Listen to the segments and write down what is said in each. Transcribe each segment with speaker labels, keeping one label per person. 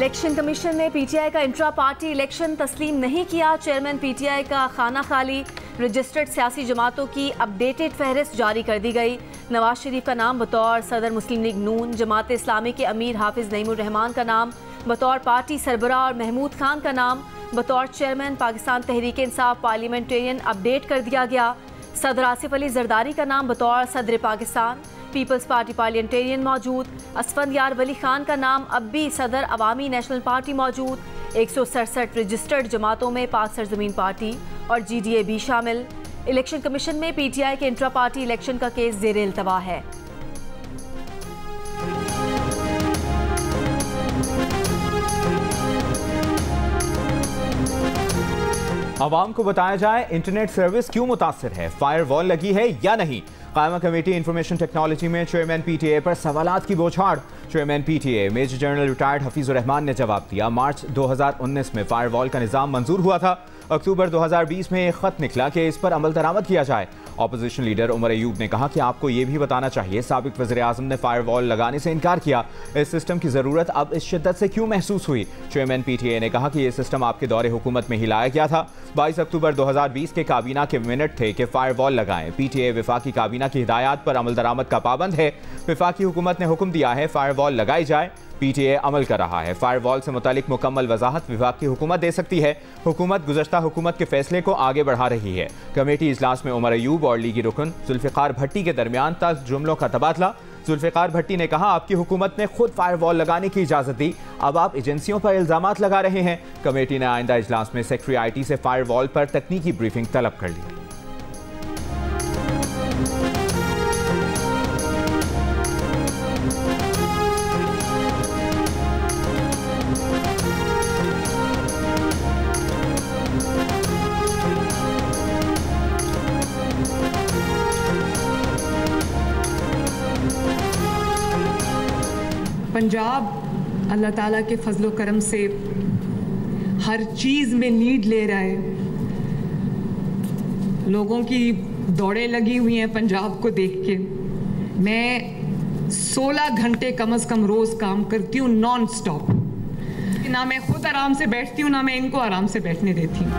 Speaker 1: Election commission ने PTI का intra party election तस्लीम नहीं किया। चेयरमैन पीटीआई का खाना खाली। रजिस्टर्ड सियासी जमातों की अपडेटेड फहरिस्त जारी कर दी गई। नवाज शरीफ का नाम बतौर सदर मुस्लिम लीग नून। जमात इस्लामी के अमीर हाफिज नईमुर रहमान का नाम बतौर पार्टी सरबराह और महमूद खान का नाम बतौर chairman Pakistan Tehreek Insaf parliamentarian update कर दिया गया। सदर आसिफ अली जरदारी का नाम बतौर सदर पाकिस्तान पीपल्स पार्टी पार्लियामेंटेरियन मौजूद। असफंदयार वली खान का नाम अब भी सदर अवामी नेशनल पार्टी मौजूद। 167 रजिस्टर्ड जमातों में पाक सरजमीन पार्टी और GDA भी शामिल। इलेक्शन कमीशन में पीटीआई के इंट्रा पार्टी इलेक्शन का केस ज़ेरे इल्तवा है।
Speaker 2: आवाम को बताया जाए इंटरनेट सर्विस क्यों मुतासिर है, फायर वॉल लगी है या नहीं। कायमा कमेटी इंफॉर्मेशन टेक्नोलॉजी में चेयरमैन पीटीए पर सवालात की बौछार। Chairman PTA major general retired Hafeezur Rahman ने जवाब दिया। मार्च 2019 में फायर वॉल का निज़ाम मंजूर हुआ था। अक्टूबर 2020 में एक खत निकला कि इस पर अमल दरामद किया जाए। ऑपोजिशन लीडर उमर अयूब ने कहा कि आपको ये भी बताना चाहिए साबिक वज़ीर आज़म ने फायर वॉल लगाने से इनकार किया। इस सिस्टम की ज़रूरत अब इस शिद्दत से क्यों महसूस हुई। चेयरमैन पीटीए ने कहा कि यह सिस्टम आपके दौरे हुकूमत में ही लाया गया था। 22 अक्टूबर 2020 के काबीना के मिनट थे कि फायर वॉल लगाएं। पीटीए विफाकी काबीना की हिदायत पर अमल दरामद का पाबंद है। विफाकी हुकूमत ने हुक्म दिया है फायर वॉल लगाई जाए, पीटीए अमल कर रहा है। फायर वॉल से मुतालिक मुकम्मल वजाहत विभाग की हुकूमत दे सकती है। हुकूमत गुज़श्ता हुकूमत के फैसले को आगे बढ़ा रही है। कमेटी इजलास में उमर अयूब और लीगी रुकन जुल्फ़िकार भट्टी के दरमियान तक जुमलों का तबादला। जुल्फ़िकार भट्टी ने कहा आपकी हुकूमत ने खुद फायर वॉल लगाने की इजाज़त दी, अब आप एजेंसियों पर इल्ज़ामात लगा रहे हैं। कमेटी ने आइंदा इजलास में सेक्रेटरी IT से फायर वॉल पर तकनीकी ब्रीफिंग तलब कर ली।
Speaker 3: पंजाब अल्लाह ताला के फजलो करम से हर चीज़ में लीड ले रहा है। लोगों की दौड़ें लगी हुई हैं पंजाब को देख के। मैं 16 घंटे कम से कम रोज़ काम करती हूँ नॉन स्टॉप। ना मैं खुद आराम से बैठती हूँ ना मैं इनको आराम से बैठने देती हूँ।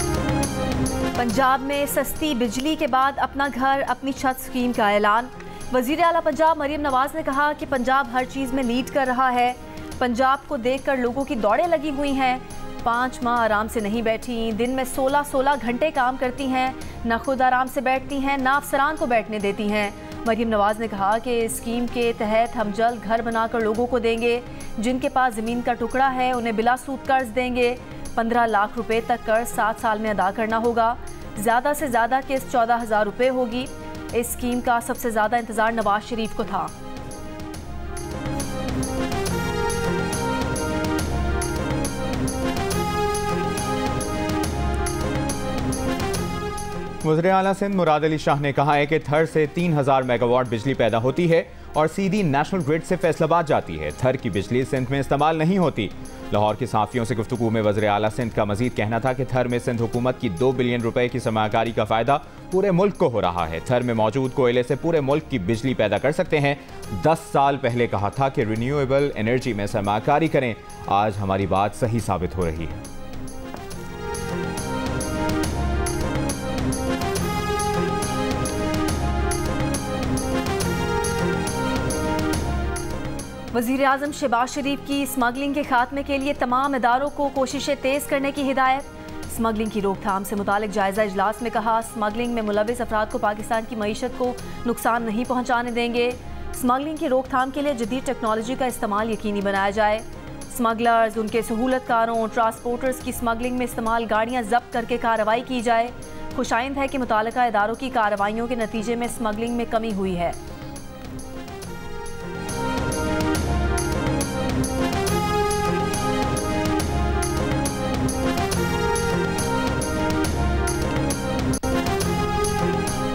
Speaker 1: पंजाब में सस्ती बिजली के बाद अपना घर अपनी छत स्कीम का ऐलान। वज़ीर आला पंजाब मरीम नवाज ने कहा कि पंजाब हर चीज़ में लीड कर रहा है। पंजाब को देखकर लोगों की दौड़ें लगी हुई हैं। 5 माह आराम से नहीं बैठी, दिन में 16 घंटे काम करती हैं, ना खुद आराम से बैठती हैं ना अफसरान को बैठने देती हैं। मरीम नवाज ने कहा कि इस स्कीम के तहत हम जल्द घर बनाकर लोगों को देंगे। जिनके पास ज़मीन का टुकड़ा है उन्हें बिला सूद कर्ज देंगे। 15 लाख रुपए तक कर्ज 7 साल में अदा करना होगा। ज़्यादा से ज़्यादा किस्त 14,000 रुपये होगी। इस स्कीम का सबसे ज़्यादा इंतज़ार नवाज शरीफ को था।
Speaker 2: वज़ीर आला सिंध मुराद अली शाह ने कहा है कि थर से 3000 मेगावाट बिजली पैदा होती है और सीधी नेशनल ग्रिड से फैसलाबाद जाती है। थर की बिजली सिंध में इस्तेमाल नहीं होती। लाहौर के सहाफ़ियों से गुफ्तगू में वज़ीर आला सिंध का मजीद कहना था कि थर में सिंध हुकूमत की 2 बिलियन रुपए की सरमाकारी का फ़ायदा पूरे मुल्क को हो रहा है। थर में मौजूद कोयले से पूरे मुल्क की बिजली पैदा कर सकते हैं। 10 साल पहले कहा था कि रिन्यूएबल एनर्जी में सरमाकारी करें। आज हमारी बात सही साबित हो रही है।
Speaker 1: वज़ीर आज़म शहबाज शरीफ की स्मगलिंग के खात्मे के लिए तमाम इदारों को कोशिशें तेज़ करने की हिदायत। स्मगलिंग की रोकथाम से मुतालिक जायज़ा इजलास में कहा स्मगलिंग में मुलविस अफराद को पाकिस्तान की मईशत को नुकसान नहीं पहुँचाने देंगे। स्मगलिंग की रोकथाम के लिए जदीद टेक्नोलॉजी का इस्तेमाल यकीनी बनाया जाए। स्मगलर्स, उनके सहूलतकारों, ट्रांसपोर्टर्स की स्मगलिंग में इस्तेमाल गाड़ियाँ जब्त करके कार्रवाई की जाए। खुशाइंद है कि मुतालिका इदारों की कार्रवाइयों के नतीजे में स्मगलिंग में कमी हुई है।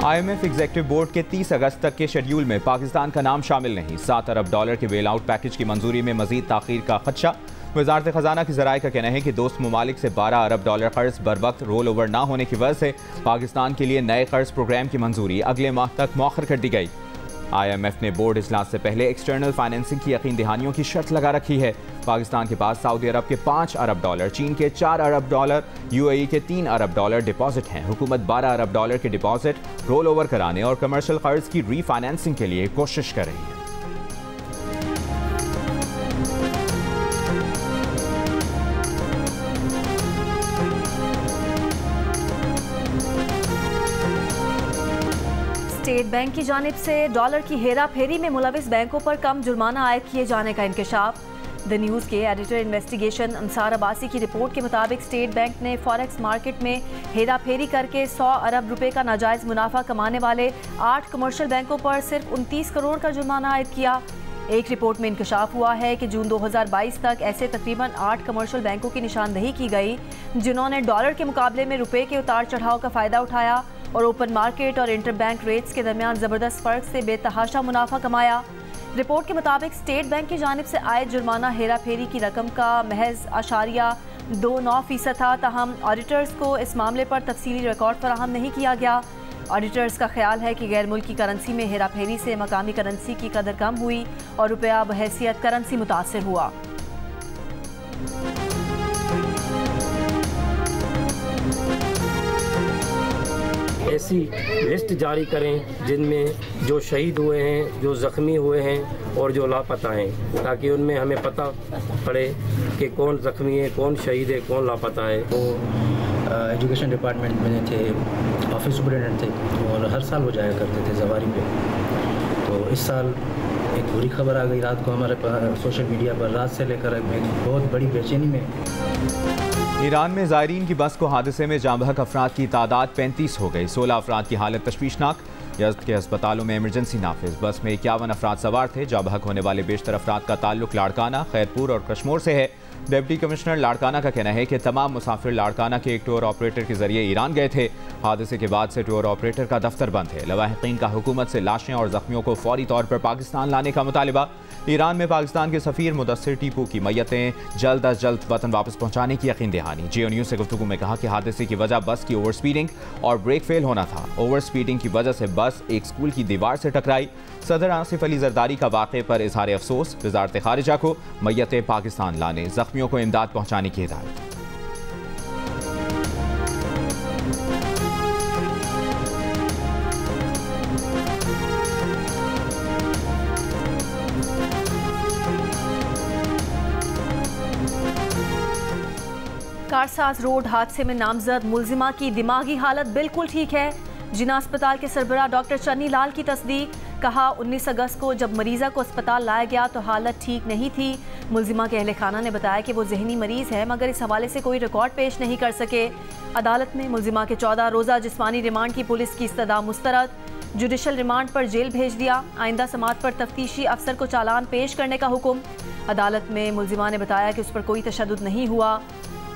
Speaker 2: IMF एग्जीक्यूटिव बोर्ड के 30 अगस्त तक के शेड्यूल में पाकिस्तान का नाम शामिल नहीं। $7 अरब के बेल आउट पैकेज की मंजूरी में मजीद ताखीर का खदशा। वजारत खजाना की ज़राए का कहना है कि दोस्त ममालिक से $12 अरब कर्ज बर वक्त रोल ओवर ना होने की वजह से पाकिस्तान के लिए नए कर्ज प्रोग्राम की मंजूरी अगले माह तक मौखर कर दी गई। IMF ने बोर्ड इजलास से पहले एक्सटर्नल फाइनेंसिंग की यकीन दहानियों की शर्त लगा रखी है। पाकिस्तान के पास सऊदी अरब के $5 अरब, चीन के $4 अरब, UAE के $3 अरब डिपॉजिट हैं। हुकूमत $12 अरब के डिपॉजिट रोल ओवर कराने और कमर्शियल कर्ज की रीफाइनेंसिंग के लिए कोशिश कर रही है।
Speaker 1: स्टेट बैंक की जानिब से डॉलर की हेरा फेरी में मुलविस बैंकों पर कम जुर्माना आयद किए जाने का इंकशाफ। द न्यूज़ के एडिटर इन्वेस्टिगेशन अंसार अब्बासी की रिपोर्ट के मुताबिक स्टेट बैंक ने फॉरेक्स मार्केट में हेरा फेरी करके 100 अरब रुपए का नाजायज़ मुनाफा कमाने वाले 8 कमर्शियल बैंकों पर सिर्फ 29 करोड़ का जुर्माना आयद किया। एक रिपोर्ट में इंकशाफ हुआ है कि जून 2022 तक ऐसे तकरीबन 8 कमर्शियल बैंकों की निशानदही की गई जिन्होंने डॉलर के मुकाबले में रुपए के उतार चढ़ाव का फ़ायदा उठाया और ओपन मार्केट और इंटर बैंक रेट्स के दरमियान ज़बरदस्त फ़र्क से बेतहाशा मुनाफा कमाया। रिपोर्ट के मुताबिक स्टेट बैंक की जानिब से आयद जुर्माना हेरा फेरी की रकम का महज 0.29% था। ताहम ऑडिटर्स को इस मामले पर तफसीली रिकॉर्ड फराहम नहीं किया गया। ऑडिटर्स का ख्याल है कि गैर मुल्की करेंसी में हेरा फेरी से मकामी करेंसी की कदर कम हुई और रुपया बहैसियत करेंसी मुतासर हुआ।
Speaker 4: ऐसी लिस्ट जारी करें जिनमें जो शहीद हुए हैं, जो ज़ख्मी हुए हैं और जो लापता हैं, ताकि उनमें हमें पता पड़े कि कौन ज़ख्मी है, कौन शहीद है, कौन लापता है।
Speaker 5: वो एजुकेशन डिपार्टमेंट में थे, ऑफिस सुपरिटेंडेंट थे और हर साल वो जाया करते थे जवारी पे। तो इस साल एक बुरी खबर आ गई रात को हमारे सोशल मीडिया पर, रात से लेकर एक बहुत बड़ी बेचैनी में।
Speaker 2: ईरान में ज़ायरीन की बस को हादसे में जाँ बहक अफराद की तादाद 35 हो गई। 16 अफराद की हालत तशवीशनाक। यज़्द के अस्पतालों में इमरजेंसी नाफिज। बस में 51 अफराद सवार थे। जाँ बहक होने वाले बेशतर अफराद का ताल्लुक लाड़काना, खैरपुर और कश्मोर से है। डिप्टी कमिश्नर लाड़काना का कहना है कि तमाम मुसाफिर लाड़काना के एक टूर ऑपरेटर के जरिए ईरान गए थे। हादसे के बाद से टूर ऑपरेटर का दफ्तर बंद है। लवाहिकीन का हुकूमत से लाशें और जख्मियों को फौरी तौर पर पाकिस्तान लाने का मुतालिबा। ईरान में पाकिस्तान के सफ़ीर मुदस्सिर टीपू की मैयतें जल्द अज जल्द वतन वापस पहुँचाने की यकीन दहानी। जियो न्यूज़ से गुफ्तगू में कहा कि हादसे की वजह बस की ओवर स्पीडिंग और ब्रेक फेल होना था। ओवर स्पीडिंग की वजह से बस एक स्कूल की दीवार से टकराई। सदर आसिफ अली जरदारी का वाक़े पर इजहार अफसोस। वज़ारत खारिजा को मैयतें पाकिस्तान लाने, जख्मियों को इमदाद पहुँचाने की हिदायत।
Speaker 1: कारसाज रोड हादसे में नामजद मुलजिमा की दिमागी हालत बिल्कुल ठीक है। जिना अस्पताल के सरबराह डॉक्टर चन्नी लाल की तस्दीक। कहा 19 अगस्त को जब मरीजा को अस्पताल लाया गया तो हालत ठीक नहीं थी। मुलजिमा के अहले खाना ने बताया कि वो जहनी मरीज है मगर इस हवाले से कोई रिकॉर्ड पेश नहीं कर सके। अदालत में मुलजिमा के 14 रोज़ा जिस्मानी रिमांड की पुलिस की इस्तदा मुस्तरद। जुडिशल रिमांड पर जेल भेज दिया। आइंदा समात पर तफ्तीशी अफसर को चालान पेश करने का हुक्म। अदालत में मुलजिमा ने बताया कि उस पर कोई तशद्दुद नहीं हुआ।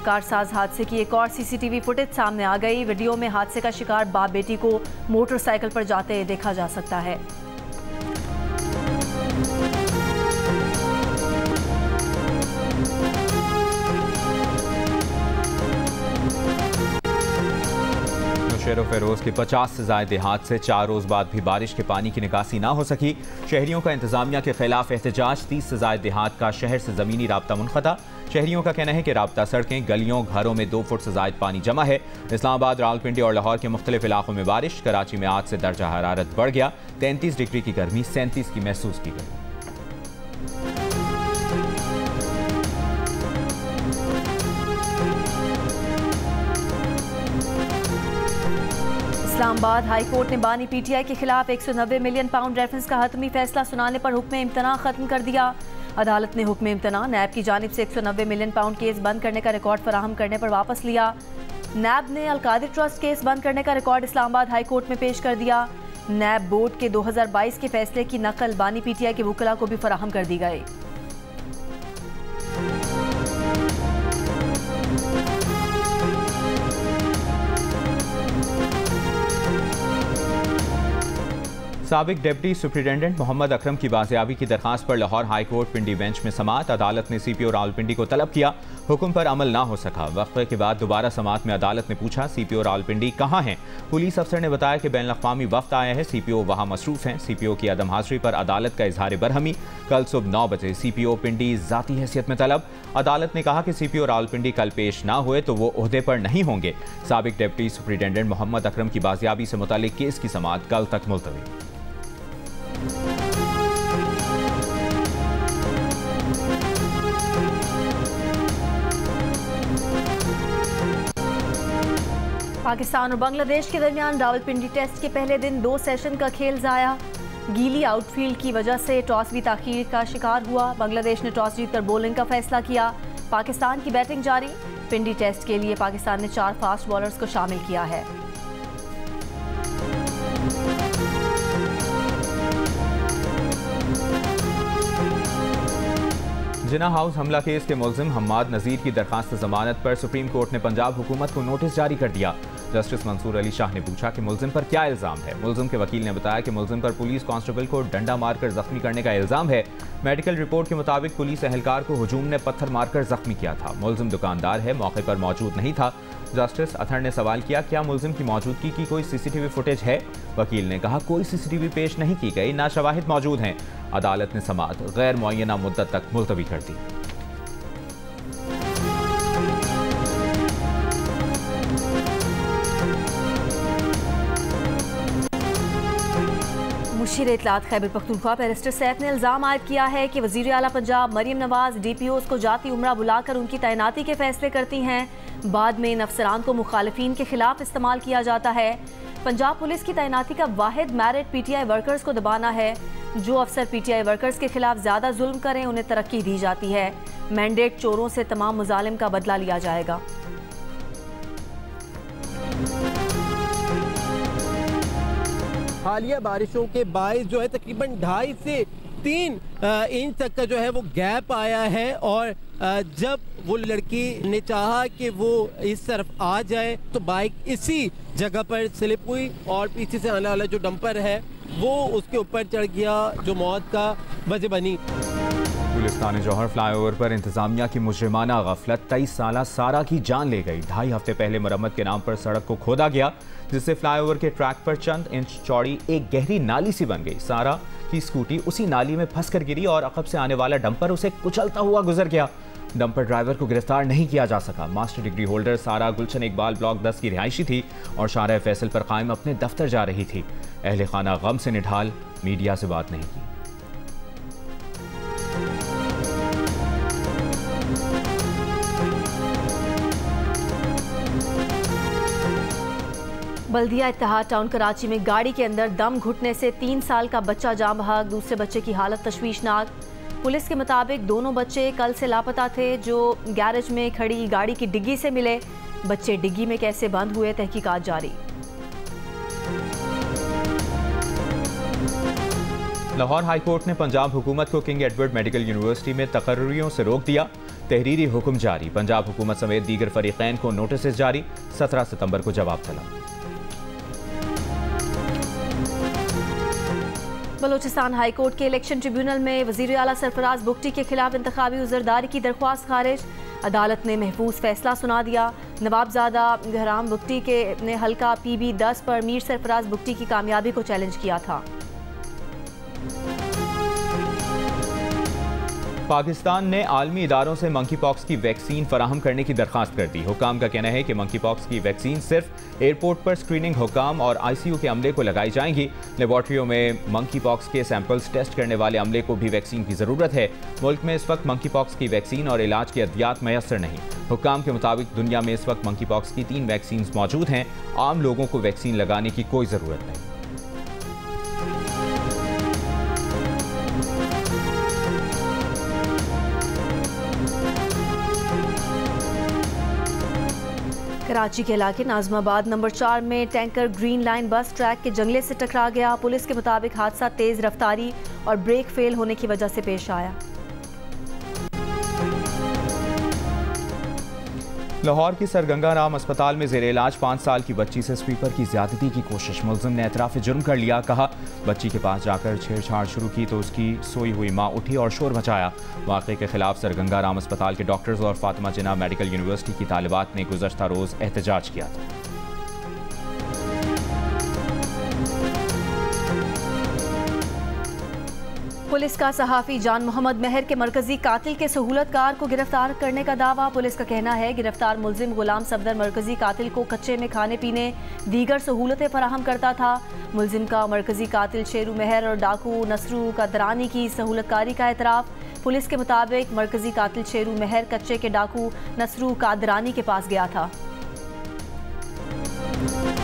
Speaker 1: कारसाज हादसे की एक और CCTV फुटेज सामने आ गई। वीडियो में हादसे का शिकार बाप बेटी को मोटरसाइकिल पर जाते देखा जा सकता है।
Speaker 2: शेर फेरोज के 50 से ज़ायद देहात से 4 रोज़ बाद भी बारिश के पानी की निकासी ना हो सकी। शहरियों का इंतजामिया के खिलाफ एहतजाज। 30 से ज़ायद देहात का शहर से ज़मीनी राब्ता मुनक़ता। शहरियों का कहना है कि राब्ता सड़कें, गलियों, घरों में 2 फुट से ज़ायद पानी जमा है। इस्लामाबाद, रावलपिंडी और लाहौर के मुख्तलिफ इलाकों में बारिश। कराची में आज से दर्जा हरारत बढ़ गया। 33 डिग्री की गर्मी 37 की महसूस की गई।
Speaker 1: इस्लामाबाद हाई कोर्ट ने बानी PTI के खिलाफ 190 मिलियन पाउंड रेफरेंस का हतमी फैसला सुनाने पर हुक्म इम्तना खत्म कर दिया। अदालत ने हुक्म इम्तना नैब की जानिब से 190 मिलियन पाउंड केस बंद करने का रिकॉर्ड फराहम करने पर वापस लिया। नैब ने अलकादिर ट्रस्ट केस बंद करने का रिकॉर्ड इस्लामाबाद हाई कोर्ट में पेश कर दिया। नैब बोर्ड के 2022 के फैसले की नकल बानी PTI के वकला को भी फराहम कर दी गई।
Speaker 2: साबिक डिप्टी सुप्रिटेंडेंट मोहम्मद अकरम की बाजियाबी की दरखास्त पर लाहौर हाई कोर्ट पिंडी बेंच में समाअत। अदालत ने CPO रावलपिंडी को तलब किया, हुक्म पर अमल ना हो सका। वक्फे के बाद दोबारा समाअत में अदालत ने पूछा CPO रावलपिंडी कहाँ हैं। पुलिस अफसर ने बताया कि बैनुल अक़वामी वफ्द आया है, CPO वहाँ मसरूफ़ हैं। CPO की अदम हाज़िरी पर अदालत का इजहार बरहमी। कल सुबह 9 बजे CPO पिंडी ज़ाती हैसियत में तलब। अदालत ने कहा कि CPO रावलपिंडी कल पेश ना हुए तो वो ओहदे पर नहीं होंगे। साबिक डिप्टी सुप्रिटेंडेंट मोहम्मद अकरम की बाजियाबी से मुतालिक केस की समाअत कल तक मुलतवी।
Speaker 1: पाकिस्तान और बांग्लादेश के दरमियान रावलपिंडी टेस्ट के पहले दिन 2 सेशन का खेल जाया। गीली आउटफील्ड की वजह से टॉस भी ताखीर का शिकार हुआ। बांग्लादेश ने टॉस जीतकर बॉलिंग का फैसला किया। पाकिस्तान की बैटिंग जारी। पिंडी टेस्ट के लिए पाकिस्तान ने 4 फास्ट बॉलर्स को शामिल किया है।
Speaker 2: जिना हाउस हमला केस के मुल्जिम हम्माद नज़ीर की दरखास्त जमानत पर सुप्रीम कोर्ट ने पंजाब हुकूमत को नोटिस जारी कर दिया। जस्टिस मंसूर अली शाह ने पूछा कि मुल्जिम पर क्या इल्ज़ाम है। मुल्जिम के वकील ने बताया कि मुल्जिम पर पुलिस कांस्टेबल को डंडा मारकर जख्मी करने का इल्ज़ाम है। मेडिकल रिपोर्ट के मुताबिक पुलिस एहलकार को हुजूम ने पत्थर मारकर जख्मी किया था। मुल्जिम दुकानदार है, मौके पर मौजूद नहीं था। जस्टिस अथर ने सवाल किया, क्या मुल्जिम की मौजूदगी की कोई CCTV फुटेज है। वकील ने कहा, कोई CCTV पेश नहीं की गई, ना शवाहिद मौजूद हैं। अदालत ने समाअत गैर मुअय्यना मुद्दत तक मुलतवी कर दी।
Speaker 1: मुशीर इत्तलात खैबर पख्तूनख्वा बैरिस्टर सैफ ने इल्ज़ाम आयद किया है कि वज़ीर आला पंजाब मरियम नवाज DPOs को जाती उम्रा बुलाकर उनकी तैनाती के फैसले करती हैं। बाद में इन अफसरान को मुखालिफिन के खिलाफ इस्तेमाल किया जाता है। पंजाब पुलिस की तैनाती का वाहिद मैरिट PTI वर्कर्स को दबाना है। जो अफसर PTI वर्कर्स के खिलाफ ज़्यादा जुल्म करें उन्हें तरक्की दी जाती है। मैंडेट चोरों से तमाम मुजालिम का बदला लिया जाएगा।
Speaker 6: हालिया बारिशों के बायस जो है तकरीबन 2.5 से 3 इंच तक का जो है वो गैप आया है। और जब वो लड़की ने चाहा कि वो इस तरफ आ जाए तो बाइक इसी जगह पर स्लिप हुई और पीछे से आने वाला जो डंपर है वो उसके ऊपर चढ़ गया, जो मौत का वजह बनी।
Speaker 2: पुलिस थाने जौहर फ्लाईओवर पर इंतजामिया की मुजरिमाना गफलत 23 साला सारा की जान ले गई। 2.5 हफ्ते पहले मरम्मत के नाम पर सड़क को खोदा गया, जिससे फ्लाईओवर के ट्रैक पर चंद इंच चौड़ी एक गहरी नाली सी बन गई। सारा की स्कूटी उसी नाली में फंसकर गिरी और अकब से आने वाला डंपर उसे कुचलता हुआ गुजर गया। डंपर ड्राइवर को गिरफ्तार नहीं किया जा सका। मास्टर डिग्री होल्डर सारा गुलशन इकबाल ब्लॉक 10 की रिहायशी थी और शाहराह फैसल पर कायम अपने दफ्तर जा रही थी। अहले खाना गम से निढाल, मीडिया से बात नहीं की।
Speaker 1: बल्दिया इत्तेहाद टाउन कराची में गाड़ी के अंदर दम घुटने से 3 साल का बच्चा जान बहक। दूसरे बच्चे की हालत तशवीशनाक। पुलिस के मुताबिक दोनों बच्चे कल से लापता थे, जो गैरेज में खड़ी गाड़ी की डिग्गी से मिले। बच्चे डिग्गी में कैसे बंद हुए, तहकीकात जारी।
Speaker 2: लाहौर हाई कोर्ट ने पंजाब हुकूमत को किंग एडवर्ड मेडिकल यूनिवर्सिटी में तकर्रियों से रोक दिया। तहरीरी हुक्म जारी। पंजाब हुकूमत समेत दीगर फरीकैन को नोटिस जारी। 17 सितंबर को जवाब तलब।
Speaker 1: बलोचिस्तान हाई कोर्ट के इलेक्शन ट्रिब्यूनल में वज़ीर आला सरफराज बुगटी के खिलाफ इंतखाबी उज़रदारी की दरख्वास्त खारिज। अदालत ने महफूज फैसला सुना दिया। नवाबजादा गहराम बुगटी के ने हल्का PB10 पर मीर सरफराज बुगटी की कामयाबी को चैलेंज किया था।
Speaker 2: पाकिस्तान ने आलमी इदारों से मंकी पॉक्स की वैक्सीन फराहम करने की दरखास्त कर दी। हुकाम का कहना है कि मंकी पॉक्स की वैक्सीन सिर्फ एयरपोर्ट पर स्क्रीनिंग हुकाम और ICU के अमले को लगाई जाएंगी। लेबॉर्ट्रियों में मंकी पॉक्स के सैंपल्स टेस्ट करने वाले अमले को भी वैक्सीन की ज़रूरत है। मुल्क में इस वक्त मंकी पॉक्स की वैक्सीन और इलाज के अद्वियात मैसर नहीं। हुकाम के मुताबिक दुनिया में इस वक्त मंकी पॉक्स की 3 वैक्सीन मौजूद हैं। आम लोगों को वैक्सीन लगाने की कोई ज़रूरत नहीं।
Speaker 1: कराची के इलाके नाजमाबाद नंबर 4 में टैंकर ग्रीन लाइन बस ट्रैक के जंगले से टकरा गया। पुलिस के मुताबिक हादसा तेज रफ्तारी और ब्रेक फेल होने की वजह से पेश आया।
Speaker 2: लाहौर की सर गंगा राम अस्पताल में जेर इलाज 5 साल की बच्ची से स्वीपर की ज्यादती की कोशिश। मुलजिम ने एतराफ़ जुर्म कर लिया। कहा बच्ची के पास जाकर छेड़छाड़ शुरू की तो उसकी सोई हुई मां उठी और शोर मचाया। वाक़े के खिलाफ सर गंगा राम अस्पताल के डॉक्टर्स और फातिमा जिन्ना मेडिकल यूनिवर्सिटी की तालिबात ने गुज़श्ता रोज़ एहतजाज किया था।
Speaker 1: पुलिस का सहाफ़ी जान मोहम्मद मेहर के मरकजी कातिल के सहूलतकार को गिरफ्तार करने का दावा। पुलिस का कहना है गिरफ्तार मुलजिम गुलाम सफदर मरकजी कातिल को कच्चे में खाने पीने दीगर सहूलतें फराहम करता था। मुलजिम का मरकजी कातिल शेरू मेहर और डाकू नसरू कादरानी की सहूलतकारी का एतराफ़। पुलिस के मुताबिक मरकजी कातिल शेरू मेहर कच्चे के डाकू नसरू कादरानी के पास गया था।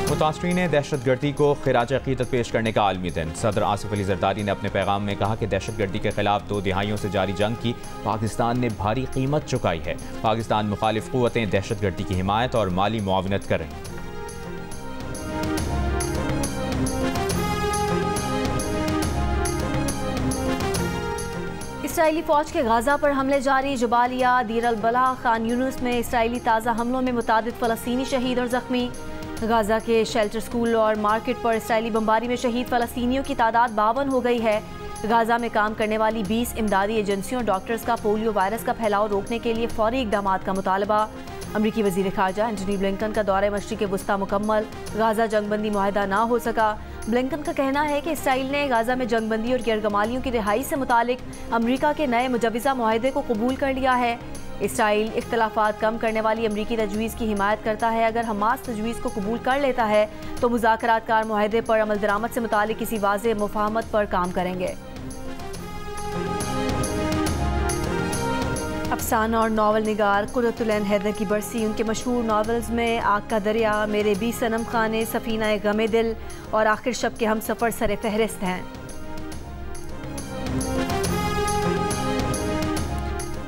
Speaker 2: मुतासरीन दहशतगर्दी को खिराज अक़ीदत पेश करने का आलमी दिन। सदर आसिफ अली ज़रदारी ने अपने पैगाम में कहा कि दहशतगर्दी के खिलाफ 2 दिहाइयों से जारी जंग की पाकिस्तान ने भारी कीमत चुकाई है। पाकिस्तान मुखालिफ क़ुव्वतें दहशतगर्दी की हिमायत और माली मुआवनत कर रही हैं।
Speaker 1: इसराइली फ़ौज के गाज़ा पर हमले जारी। जबालिया, दीर अल बलाह, खान यूनुस में इसराइली ताज़ा हमलों में मुतादिद फ़लस्तीनी शहीद और ज़ख्मी। गाज़ा के शेल्टर, स्कूल और मार्केट पर इसराइली बमबारी में शहीद फ़लस्तीनियों की तादाद 52 हो गई है। गाज़ा में काम करने वाली 20 इमदादी एजेंसियों और डॉक्टर्स का पोलियो वायरस का फैलाव रोकने के लिए फौरी इक़दामात का मुतालबा। अमरीकी वज़ीर ख़ारजा एंटनी ब्लिंकन का दौरे मशरिक़ वुस्ता मुकम्मल। गाज़ा जंगबंदी मुआहदा ना हो सका। ब्लिंकन का कहना है कि इसराइल ने गाज़ा में जंगबंदी और गैरगमालियों की रिहाई से मुतालिक अमरीका के नए मुजव्वज़ा मुआहदे को कबूल कर लिया है। इसराइल इख्तलाफात कम करने वाली अमरीकी तजवीज़ की हिमायत करता है। अगर हमास तजवीज़ को कबूल कर लेता है तो मुज़ाकरात कार मुआहदे पर अमल दरामद से मुतालिक किसी वाज़ेह मुफाहमत पर काम करेंगे। अफसाना और नावल निगार कुर्रतुल ऐन हैदर की बरसी। उनके मशहूर नावल्स में आग का दरिया, मेरे 20 सनम खाने, सफ़ीना गमे दिल और आखिर शब के हम सफ़र सरे फहरिस्त हैं।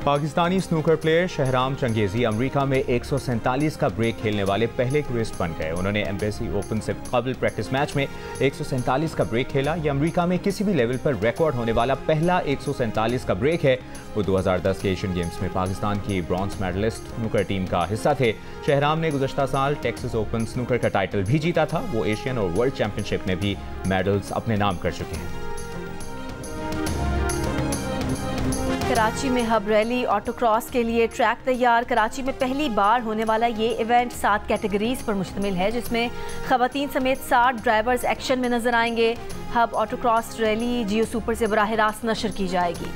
Speaker 2: Pakistani snooker player Shahram Changezi America में 147 का ब्रेक खेलने वाले पहले क्विस्ट बन गए। उन्होंने एम्बेसी ओपन से कबल प्रैक्टिस मैच में 147 का ब्रेक खेला। यह अमेरिका में किसी भी लेवल पर रिकॉर्ड होने वाला पहला 147 का ब्रेक है। वो 2010 के एशियन गेम्स में पाकिस्तान की ब्रॉन्ज मेडलिस्ट स्नूकर टीम का हिस्सा थे। शहराम ने गुज़श्ता साल टेक्सास ओपन स्नूकर का टाइटल भी जीता था। वो एशियन और वर्ल्ड चैंपियनशिप में भी मेडल्स अपने नाम कर चुके हैं।
Speaker 1: कराची में हब रैली ऑटोक्रॉस के लिए ट्रैक तैयार। कराची में पहली बार होने वाला ये इवेंट 7 कैटेगरीज पर मुश्तमिल है, जिसमें खवातीन समेत 60 ड्राइवर्स एक्शन में नजर आएंगे। हब ऑटोक्रॉस रैली जियो सुपर से बराह रास्त नशर की जाएगी।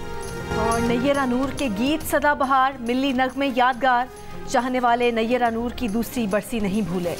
Speaker 1: और नैयरा नूर के गीत सदाबहार, मिली नगमे यादगार, चाहने वाले नैयरा नूर की दूसरी बरसी नहीं भूले।